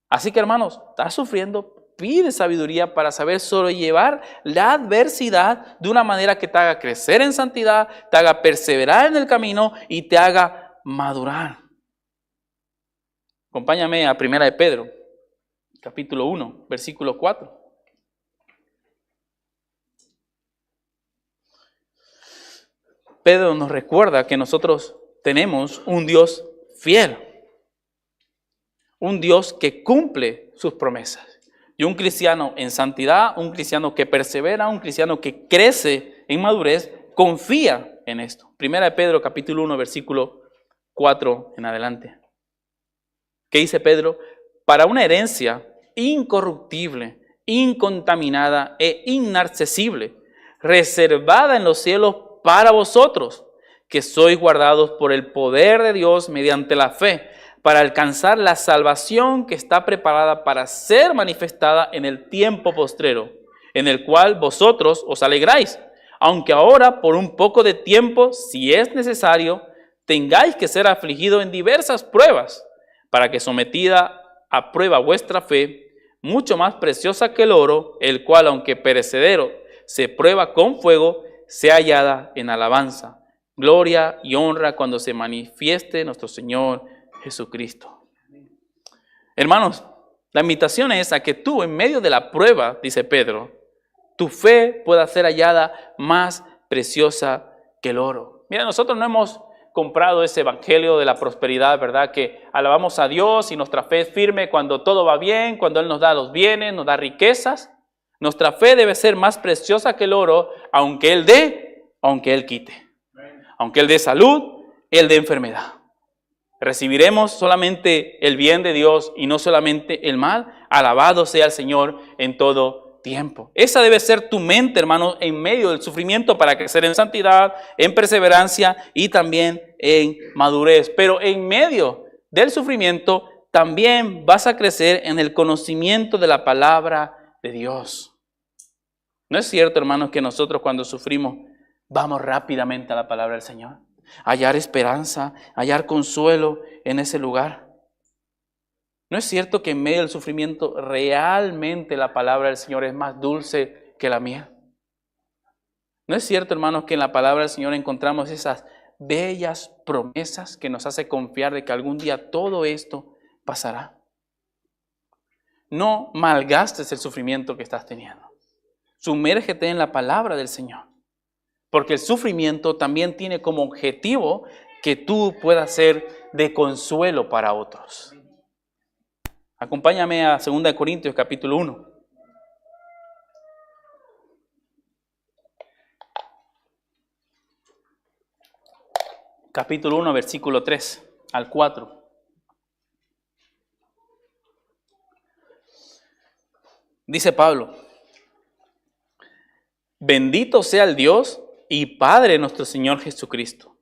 Así que, hermanos, estás sufriendo, pide sabiduría para saber sobrellevar la adversidad de una manera que te haga crecer en santidad, te haga perseverar en el camino y te haga madurar. Acompáñame a 1 de Pedro, capítulo 1, versículo 4. Pedro nos recuerda que nosotros tenemos un Dios fiel, un Dios que cumple sus promesas. Y un cristiano en santidad, un cristiano que persevera, un cristiano que crece en madurez, confía en esto. Primera de Pedro, capítulo 1, versículo 4 en adelante. ¿Qué dice Pedro? Para una herencia incorruptible, incontaminada e inaccesible, reservada en los cielos para vosotros, que sois guardados por el poder de Dios mediante la fe, para alcanzar la salvación que está preparada para ser manifestada en el tiempo postrero, en el cual vosotros os alegráis, aunque ahora por un poco de tiempo, si es necesario, tengáis que ser afligidos en diversas pruebas, para que sometida a prueba vuestra fe, mucho más preciosa que el oro, el cual, aunque perecedero, se prueba con fuego, sea hallada en alabanza, gloria y honra cuando se manifieste nuestro Señor Jesucristo. Hermanos, la invitación es a que tú, en medio de la prueba, dice Pedro, tu fe pueda ser hallada más preciosa que el oro. Mira, nosotros no hemos comprado ese evangelio de la prosperidad, ¿verdad? Que alabamos a Dios y nuestra fe es firme cuando todo va bien, cuando Él nos da los bienes, nos da riquezas. Nuestra fe debe ser más preciosa que el oro, aunque Él dé, aunque Él quite. Aunque Él dé salud, Él dé enfermedad. Recibiremos solamente el bien de Dios y no solamente el mal. Alabado sea el Señor en todo tiempo. Esa debe ser tu mente, hermano, en medio del sufrimiento para crecer en santidad, en perseverancia y también en madurez. Pero en medio del sufrimiento también vas a crecer en el conocimiento de la palabra de Dios. ¿No es cierto, hermanos, que nosotros cuando sufrimos vamos rápidamente a la palabra del Señor? Hallar esperanza, hallar consuelo en ese lugar. ¿No es cierto que en medio del sufrimiento realmente la palabra del Señor es más dulce que la miel? ¿No es cierto, hermanos, que en la palabra del Señor encontramos esas bellas promesas que nos hace confiar de que algún día todo esto pasará? No malgastes el sufrimiento que estás teniendo. Sumérgete en la palabra del Señor. Porque el sufrimiento también tiene como objetivo que tú puedas ser de consuelo para otros. Acompáñame a 2 Corintios capítulo 1. Capítulo 1, versículo 3 al 4. Dice Pablo: bendito sea el Dios y Padre de nuestro Señor Jesucristo,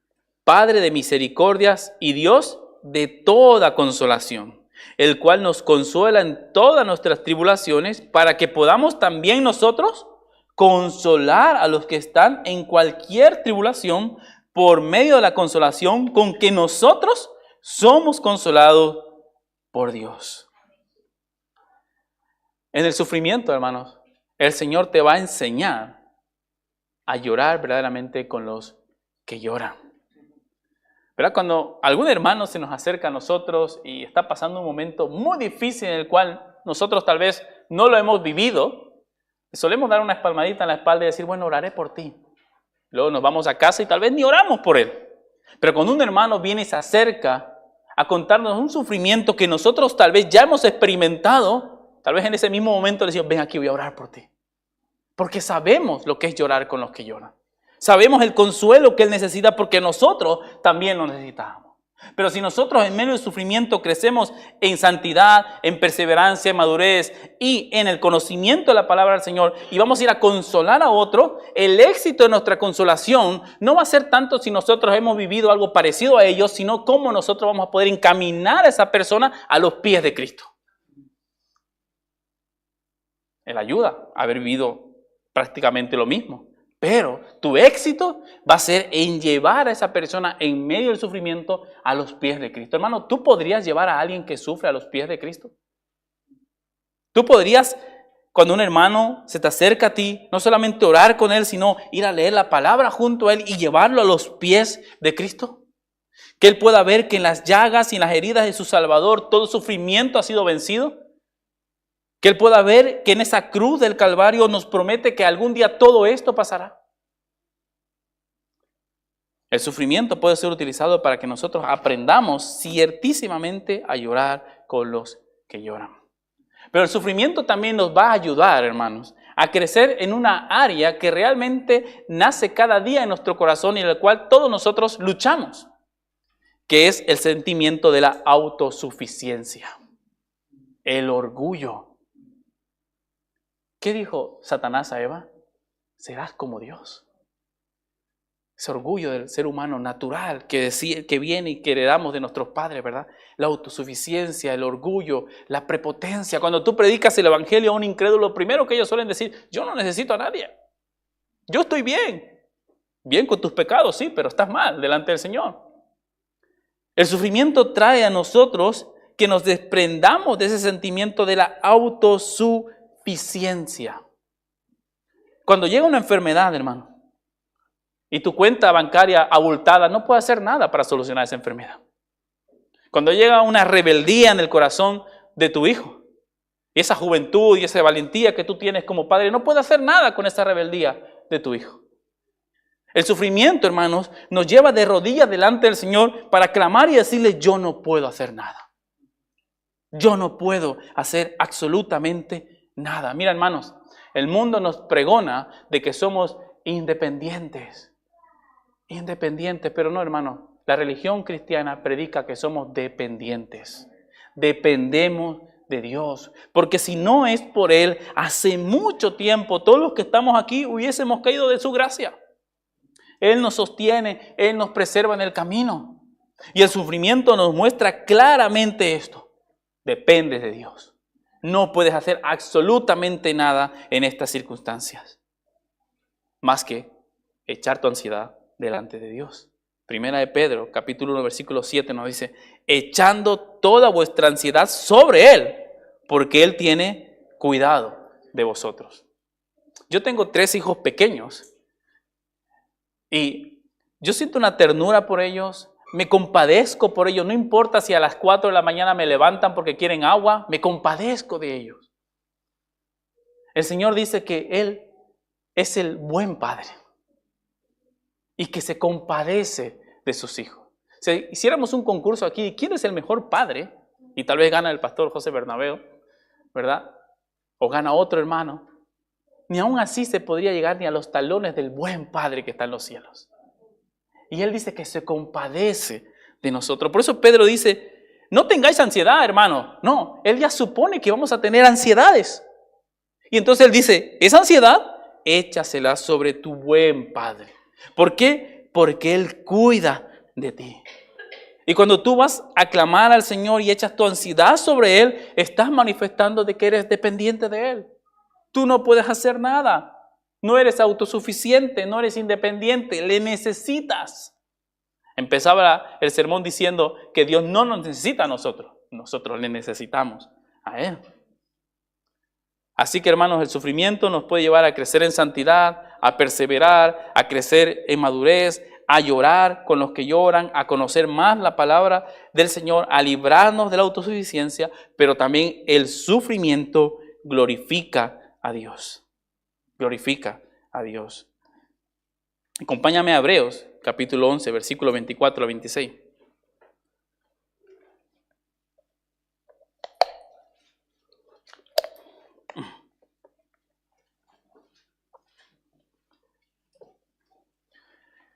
Padre de misericordias y Dios de toda consolación, el cual nos consuela en todas nuestras tribulaciones, para que podamos también nosotros consolar a los que están en cualquier tribulación por medio de la consolación con que nosotros somos consolados por Dios. En el sufrimiento, hermanos, el Señor te va a enseñar a llorar verdaderamente con los que lloran. ¿Verdad? Cuando algún hermano se nos acerca a nosotros y está pasando un momento muy difícil en el cual nosotros tal vez no lo hemos vivido, solemos dar una palmadita en la espalda y decir, bueno, oraré por ti. Luego nos vamos a casa y tal vez ni oramos por él. Pero cuando un hermano viene y se acerca a contarnos un sufrimiento que nosotros tal vez ya hemos experimentado, tal vez en ese mismo momento le decimos, ven aquí, voy a orar por ti. Porque sabemos lo que es llorar con los que lloran. Sabemos el consuelo que Él necesita porque nosotros también lo necesitamos. Pero si nosotros en medio del sufrimiento crecemos en santidad, en perseverancia, en madurez y en el conocimiento de la palabra del Señor y vamos a ir a consolar a otro, el éxito de nuestra consolación no va a ser tanto si nosotros hemos vivido algo parecido a ellos, sino cómo nosotros vamos a poder encaminar a esa persona a los pies de Cristo. Él ayuda a haber vivido prácticamente lo mismo. Pero tu éxito va a ser en llevar a esa persona en medio del sufrimiento a los pies de Cristo. Hermano, ¿tú podrías llevar a alguien que sufre a los pies de Cristo? ¿Tú podrías, cuando un hermano se te acerca a ti, no solamente orar con él, sino ir a leer la palabra junto a él y llevarlo a los pies de Cristo? Que él pueda ver que en las llagas y en las heridas de su Salvador todo sufrimiento ha sido vencido. Que él pueda ver que en esa cruz del Calvario nos promete que algún día todo esto pasará. El sufrimiento puede ser utilizado para que nosotros aprendamos ciertísimamente a llorar con los que lloran. Pero el sufrimiento también nos va a ayudar, hermanos, a crecer en una área que realmente nace cada día en nuestro corazón y en la cual todos nosotros luchamos, que es el sentimiento de la autosuficiencia, el orgullo. ¿Qué dijo Satanás a Eva? Serás como Dios. Ese orgullo del ser humano natural que viene y que heredamos de nuestros padres, ¿verdad? La autosuficiencia, el orgullo, la prepotencia. Cuando tú predicas el evangelio a un incrédulo, lo primero que ellos suelen decir, yo no necesito a nadie. Yo estoy bien. Bien con tus pecados, sí, pero estás mal delante del Señor. El sufrimiento trae a nosotros que nos desprendamos de ese sentimiento de la autosuficiencia. Cuando llega una enfermedad, hermano, y tu cuenta bancaria abultada, no puede hacer nada para solucionar esa enfermedad. Cuando llega una rebeldía en el corazón de tu hijo, y esa juventud y esa valentía que tú tienes como padre, no puede hacer nada con esa rebeldía de tu hijo. El sufrimiento, hermanos, nos lleva de rodillas delante del Señor para clamar y decirle, yo no puedo hacer nada. Yo no puedo hacer absolutamente nada. Mira, hermanos, el mundo nos pregona de que somos independientes. Independientes, pero no, hermano. La religión cristiana predica que somos dependientes. Dependemos de Dios. Porque si no es por Él, hace mucho tiempo todos los que estamos aquí hubiésemos caído de su gracia. Él nos sostiene, Él nos preserva en el camino. Y el sufrimiento nos muestra claramente esto. Dependes de Dios. No puedes hacer absolutamente nada en estas circunstancias. Más que echar tu ansiedad delante de Dios. Primera de Pedro, capítulo 1, versículo 7 nos dice, echando toda vuestra ansiedad sobre Él, porque Él tiene cuidado de vosotros. Yo tengo 3 hijos pequeños y yo siento una ternura por ellos, me compadezco por ellos, no importa si a las 4 de la mañana me levantan porque quieren agua, me compadezco de ellos. El Señor dice que Él es el buen padre y que se compadece de sus hijos. Si hiciéramos un concurso aquí, ¿quién es el mejor padre? Y tal vez gana el pastor José Bernabeo, ¿verdad? O gana otro hermano. Ni aún así se podría llegar ni a los talones del buen padre que está en los cielos. Y Él dice que se compadece de nosotros. Por eso Pedro dice, no tengáis ansiedad, hermano. No, Él ya supone que vamos a tener ansiedades. Y entonces Él dice, esa ansiedad, échasela sobre tu buen padre. ¿Por qué? Porque Él cuida de ti. Y cuando tú vas a clamar al Señor y echas tu ansiedad sobre Él, estás manifestando de que eres dependiente de Él. Tú no puedes hacer nada. No eres autosuficiente, no eres independiente, le necesitas. Empezaba el sermón diciendo que Dios no nos necesita a nosotros. Nosotros le necesitamos a Él. Así que, hermanos, el sufrimiento nos puede llevar a crecer en santidad, a perseverar, a crecer en madurez, a llorar con los que lloran, a conocer más la palabra del Señor, a librarnos de la autosuficiencia, pero también el sufrimiento glorifica a Dios. Glorifica a Dios. Acompáñame a Hebreos, capítulo 11, versículo 24 a 26.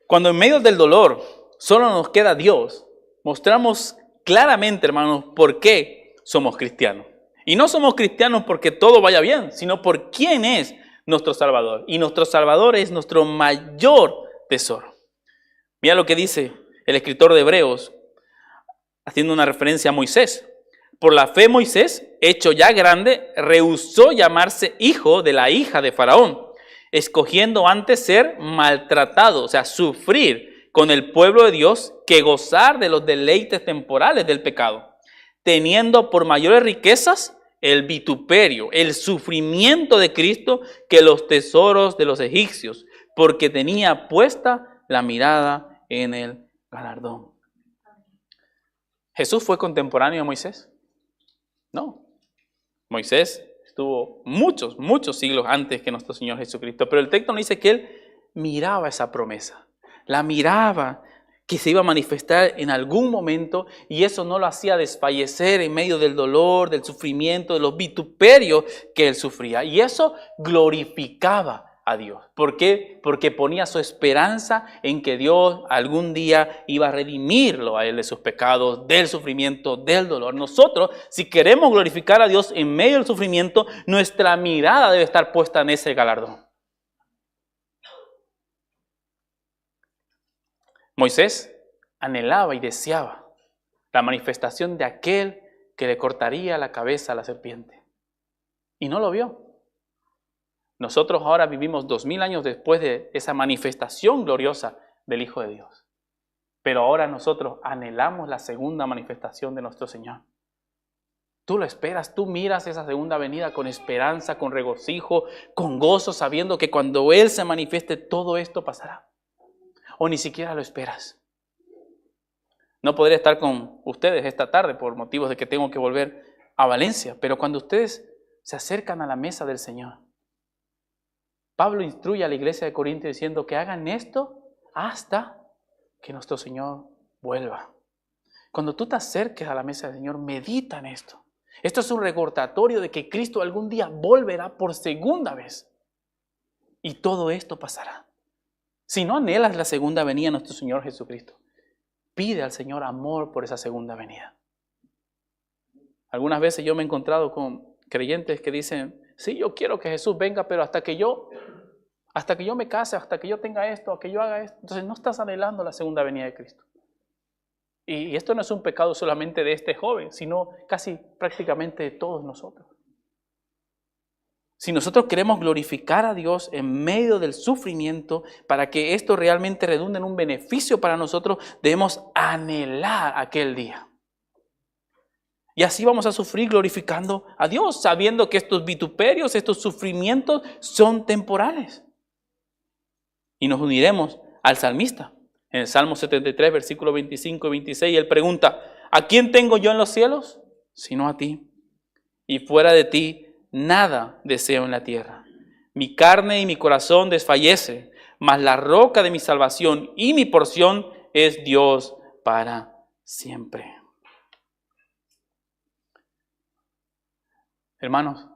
Cuando en medio del dolor solo nos queda Dios, mostramos claramente, hermanos, por qué somos cristianos. Y no somos cristianos porque todo vaya bien, sino por quién es nuestro Salvador. Y nuestro Salvador es nuestro mayor tesoro. Mira lo que dice el escritor de Hebreos, haciendo una referencia a Moisés. Por la fe Moisés, hecho ya grande, rehusó llamarse hijo de la hija de Faraón, escogiendo antes ser maltratado, o sea, sufrir con el pueblo de Dios que gozar de los deleites temporales del pecado, teniendo por mayores riquezas el vituperio, el sufrimiento de Cristo que los tesoros de los egipcios, porque tenía puesta la mirada en el galardón. ¿Jesús fue contemporáneo a Moisés? No. Moisés estuvo muchos siglos antes que nuestro Señor Jesucristo, pero el texto nos dice que Él miraba esa promesa, la miraba, que se iba a manifestar en algún momento, y eso no lo hacía desfallecer en medio del dolor, del sufrimiento, de los vituperios que él sufría. Y eso glorificaba a Dios. ¿Por qué? Porque ponía su esperanza en que Dios algún día iba a redimirlo a él de sus pecados, del sufrimiento, del dolor. Nosotros, si queremos glorificar a Dios en medio del sufrimiento, nuestra mirada debe estar puesta en ese galardón. Moisés anhelaba y deseaba la manifestación de aquel que le cortaría la cabeza a la serpiente. Y no lo vio. Nosotros ahora vivimos 2000 años después de esa manifestación gloriosa del Hijo de Dios. Pero ahora nosotros anhelamos la segunda manifestación de nuestro Señor. Tú lo esperas, tú miras esa segunda venida con esperanza, con regocijo, con gozo, sabiendo que cuando Él se manifieste todo esto pasará. O ni siquiera lo esperas. No podré estar con ustedes esta tarde por motivos de que tengo que volver a Valencia, pero cuando ustedes se acercan a la mesa del Señor, Pablo instruye a la iglesia de Corinto diciendo que hagan esto hasta que nuestro Señor vuelva. Cuando tú te acerques a la mesa del Señor, medita en esto. Esto es un recordatorio de que Cristo algún día volverá por segunda vez. Y todo esto pasará. Si no anhelas la segunda venida de nuestro Señor Jesucristo, pide al Señor amor por esa segunda venida. Algunas veces yo me he encontrado con creyentes que dicen, sí, yo quiero que Jesús venga, pero hasta que yo me case, hasta que yo tenga esto, hasta que yo haga esto. Entonces no estás anhelando la segunda venida de Cristo. Y esto no es un pecado solamente de este joven, sino casi prácticamente de todos nosotros. Si nosotros queremos glorificar a Dios en medio del sufrimiento, para que esto realmente redunde en un beneficio para nosotros, debemos anhelar aquel día. Y así vamos a sufrir glorificando a Dios, sabiendo que estos vituperios, estos sufrimientos son temporales. Y nos uniremos al salmista. En el Salmo 73, versículos 25 y 26, él pregunta, ¿a quién tengo yo en los cielos? Sino a ti. Y fuera de ti, nada deseo en la tierra. Mi carne y mi corazón desfallece, mas la roca de mi salvación y mi porción es Dios para siempre. Hermanos,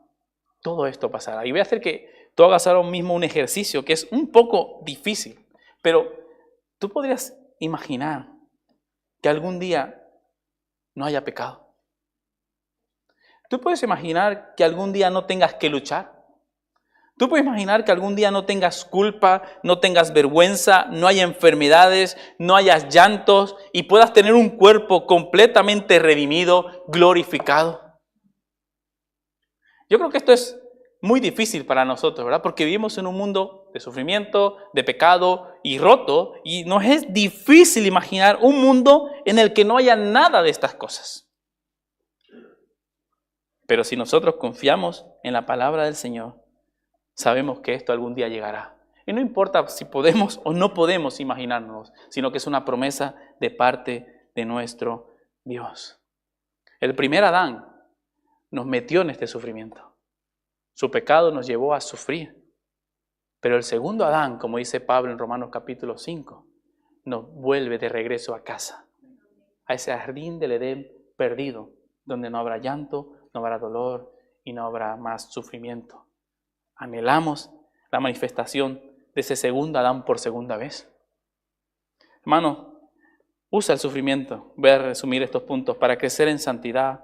todo esto pasará. Y voy a hacer que tú hagas ahora mismo un ejercicio que es un poco difícil, pero tú podrías imaginar que algún día no haya pecado. ¿Tú puedes imaginar que algún día no tengas que luchar? ¿Tú puedes imaginar que algún día no tengas culpa, no tengas vergüenza, no haya enfermedades, no hayas llantos y puedas tener un cuerpo completamente redimido, glorificado? Yo creo que esto es muy difícil para nosotros, ¿verdad? Porque vivimos en un mundo de sufrimiento, de pecado y roto, y nos es difícil imaginar un mundo en el que no haya nada de estas cosas. Pero si nosotros confiamos en la palabra del Señor, sabemos que esto algún día llegará. Y no importa si podemos o no podemos imaginarnos, sino que es una promesa de parte de nuestro Dios. El primer Adán nos metió en este sufrimiento. Su pecado nos llevó a sufrir. Pero el segundo Adán, como dice Pablo en Romanos capítulo 5, nos vuelve de regreso a casa, a ese jardín del Edén perdido, donde no habrá llanto, no habrá dolor y no habrá más sufrimiento. Anhelamos la manifestación de ese segundo Adán por segunda vez. Hermano, usa el sufrimiento, voy a resumir estos puntos, para crecer en santidad,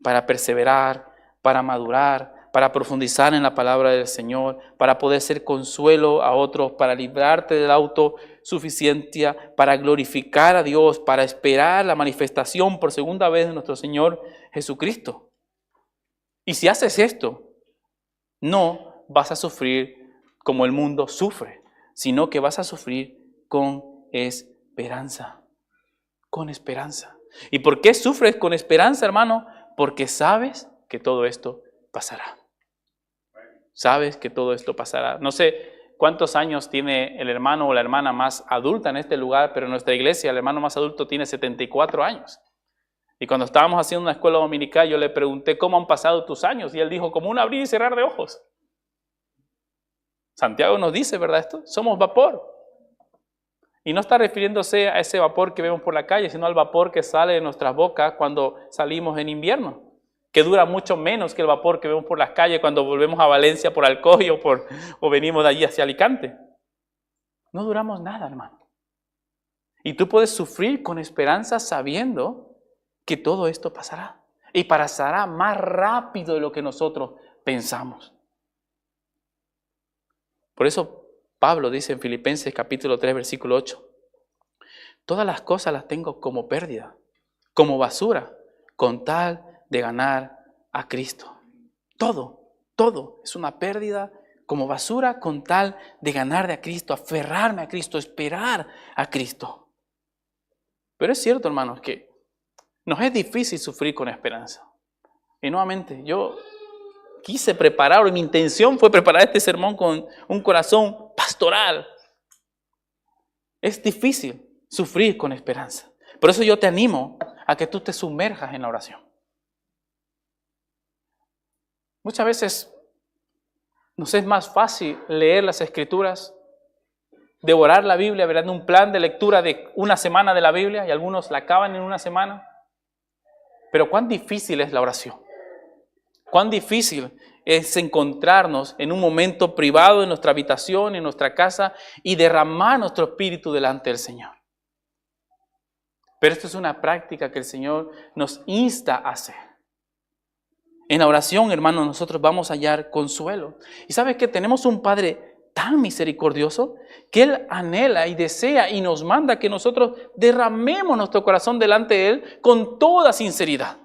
para perseverar, para madurar, para profundizar en la palabra del Señor, para poder ser consuelo a otros, para librarte de la autosuficiencia, para glorificar a Dios, para esperar la manifestación por segunda vez de nuestro Señor Jesucristo. Y si haces esto, no vas a sufrir como el mundo sufre, sino que vas a sufrir con esperanza. Con esperanza. ¿Y por qué sufres con esperanza, hermano? Porque sabes que todo esto pasará. Sabes que todo esto pasará. No sé cuántos años tiene el hermano o la hermana más adulta en este lugar, pero en nuestra iglesia el hermano más adulto tiene 74 años. Y cuando estábamos haciendo una escuela dominical, yo le pregunté, ¿cómo han pasado tus años? Y él dijo, como un abrir y cerrar de ojos. Santiago nos dice, ¿verdad esto? Somos vapor. Y no está refiriéndose a ese vapor que vemos por la calle, sino al vapor que sale de nuestras bocas cuando salimos en invierno, que dura mucho menos que el vapor que vemos por las calles cuando volvemos a Valencia por Alcoy o venimos de allí hacia Alicante. No duramos nada, hermano. Y tú puedes sufrir con esperanza sabiendo que todo esto pasará. Y pasará más rápido de lo que nosotros pensamos. Por eso Pablo dice en Filipenses capítulo 3, versículo 8, todas las cosas las tengo como pérdida, como basura, con tal de ganar a Cristo. Todo es una pérdida como basura con tal de ganar de a Cristo, aferrarme a Cristo, esperar a Cristo. Pero es cierto, hermanos, que nos es difícil sufrir con esperanza. Y nuevamente, yo quise preparar, o mi intención fue preparar este sermón con un corazón pastoral. Es difícil sufrir con esperanza. Por eso yo te animo a que tú te sumerjas en la oración. Muchas veces nos es más fácil leer las Escrituras, devorar la Biblia, verán un plan de lectura de una semana de la Biblia, y algunos la acaban en una semana. Pero cuán difícil es la oración. Cuán difícil es encontrarnos en un momento privado en nuestra habitación, en nuestra casa, y derramar nuestro espíritu delante del Señor. Pero esto es una práctica que el Señor nos insta a hacer. En la oración, hermanos, nosotros vamos a hallar consuelo. Y ¿sabes qué? Tenemos un Padre tan misericordioso que Él anhela y desea y nos manda que nosotros derramemos nuestro corazón delante de Él con toda sinceridad.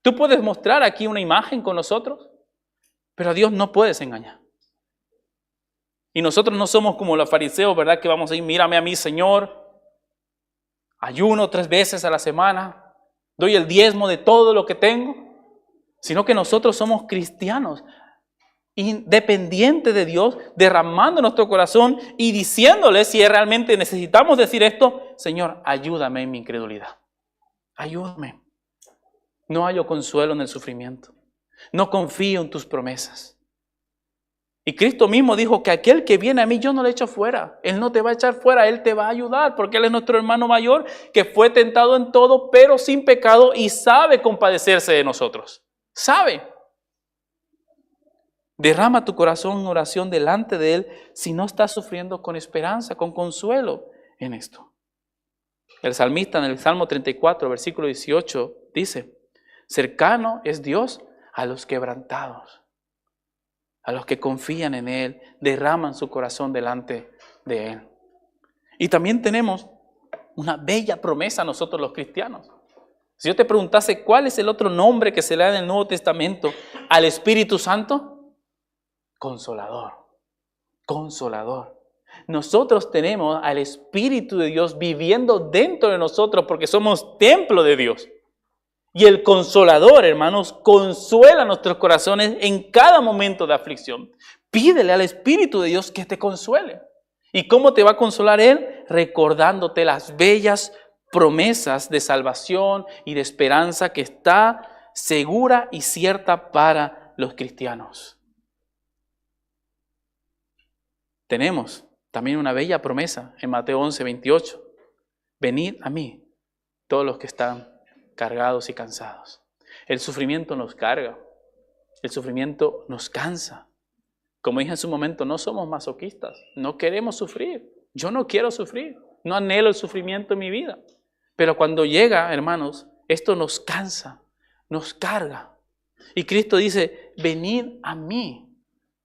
Tú puedes mostrar aquí una imagen con nosotros, pero a Dios no puedes engañar. Y nosotros no somos como los fariseos, ¿verdad? Que vamos a ir, mírame a mí, Señor, ayuno 3 veces a la semana, doy el diezmo de todo lo que tengo, sino que nosotros somos cristianos, independientes de Dios, derramando nuestro corazón y diciéndole si realmente necesitamos decir esto, Señor, ayúdame en mi incredulidad, ayúdame. No hallo consuelo en el sufrimiento. No confío en tus promesas. Y Cristo mismo dijo que aquel que viene a mí yo no le echo fuera. Él no te va a echar fuera, Él te va a ayudar porque Él es nuestro hermano mayor que fue tentado en todo pero sin pecado y sabe compadecerse de nosotros. Sabe. Derrama tu corazón en oración delante de Él si no estás sufriendo con esperanza, con consuelo en esto. El salmista en el Salmo 34, versículo 18 dice: cercano es Dios a los quebrantados, a los que confían en Él, derraman su corazón delante de Él. Y también tenemos una bella promesa nosotros los cristianos. Si yo te preguntase cuál es el otro nombre que se le da en el Nuevo Testamento al Espíritu Santo, Consolador, Consolador. Nosotros tenemos al Espíritu de Dios viviendo dentro de nosotros porque somos templo de Dios. Y el Consolador, hermanos, consuela nuestros corazones en cada momento de aflicción. Pídele al Espíritu de Dios que te consuele. ¿Y cómo te va a consolar Él? Recordándote las bellas promesas de salvación y de esperanza que está segura y cierta para los cristianos. Tenemos también una bella promesa en Mateo 11, 28. Venid a mí, todos los que están cargados y cansados. El sufrimiento nos carga, el sufrimiento nos cansa. Como dije en su momento, no somos masoquistas, no queremos sufrir. Yo no quiero sufrir, no anhelo el sufrimiento en mi vida. Pero cuando llega, hermanos, esto nos cansa, nos carga. Y Cristo dice, venid a mí,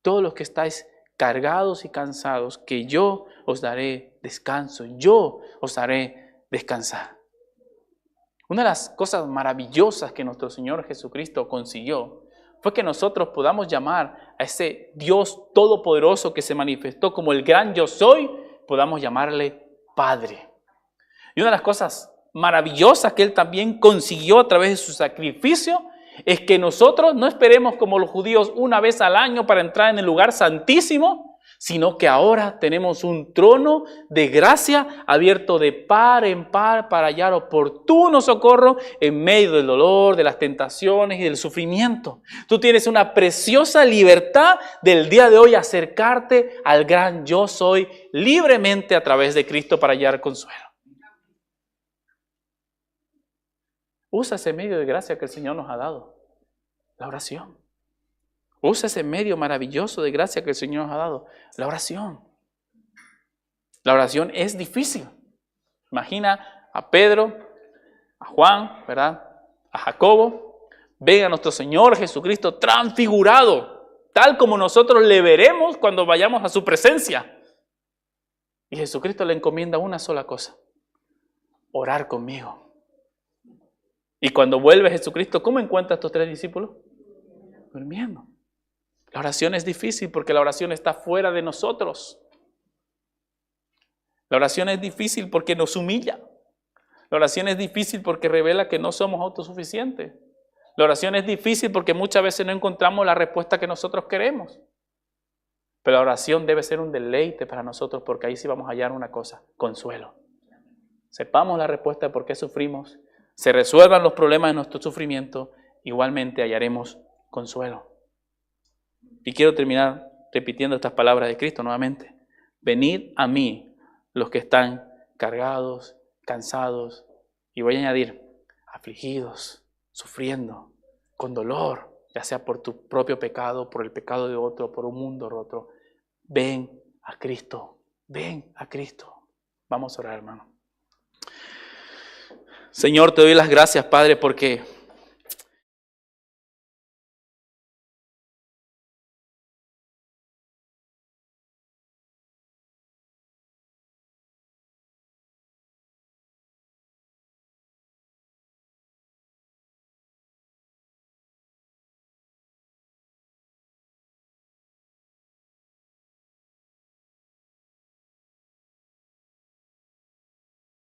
todos los que estáis cargados y cansados, que yo os daré descanso, yo os haré descansar. Una de las cosas maravillosas que nuestro Señor Jesucristo consiguió fue que nosotros podamos llamar a ese Dios todopoderoso que se manifestó como el gran yo soy, podamos llamarle Padre. Y una de las cosas maravillosas que Él también consiguió a través de su sacrificio es que nosotros no esperemos como los judíos una vez al año para entrar en el lugar santísimo, sino que ahora tenemos un trono de gracia abierto de par en par para hallar oportuno socorro en medio del dolor, de las tentaciones y del sufrimiento. Tú tienes una preciosa libertad del día de hoy acercarte al gran yo soy libremente a través de Cristo para hallar consuelo. Usa ese medio de gracia que el Señor nos ha dado, la oración. Usa ese medio maravilloso de gracia que el Señor nos ha dado, la oración. La oración es difícil. Imagina a Pedro, a Juan, ¿verdad? A Jacobo. Ven a nuestro Señor Jesucristo transfigurado, tal como nosotros le veremos cuando vayamos a su presencia. Y Jesucristo le encomienda una sola cosa: orar conmigo. Y cuando vuelve Jesucristo, ¿cómo encuentra a estos 3 discípulos? Durmiendo. La oración es difícil porque la oración está fuera de nosotros. La oración es difícil porque nos humilla. La oración es difícil porque revela que no somos autosuficientes. La oración es difícil porque muchas veces no encontramos la respuesta que nosotros queremos. Pero la oración debe ser un deleite para nosotros porque ahí sí vamos a hallar una cosa: consuelo. Sepamos la respuesta de por qué sufrimos, se resuelvan los problemas de nuestro sufrimiento, igualmente hallaremos consuelo. Y quiero terminar repitiendo estas palabras de Cristo nuevamente. Venid a mí los que están cargados, cansados, y voy a añadir, afligidos, sufriendo, con dolor, ya sea por tu propio pecado, por el pecado de otro, por un mundo roto. Ven a Cristo, ven a Cristo. Vamos a orar, hermano. Señor, te doy las gracias, Padre, porque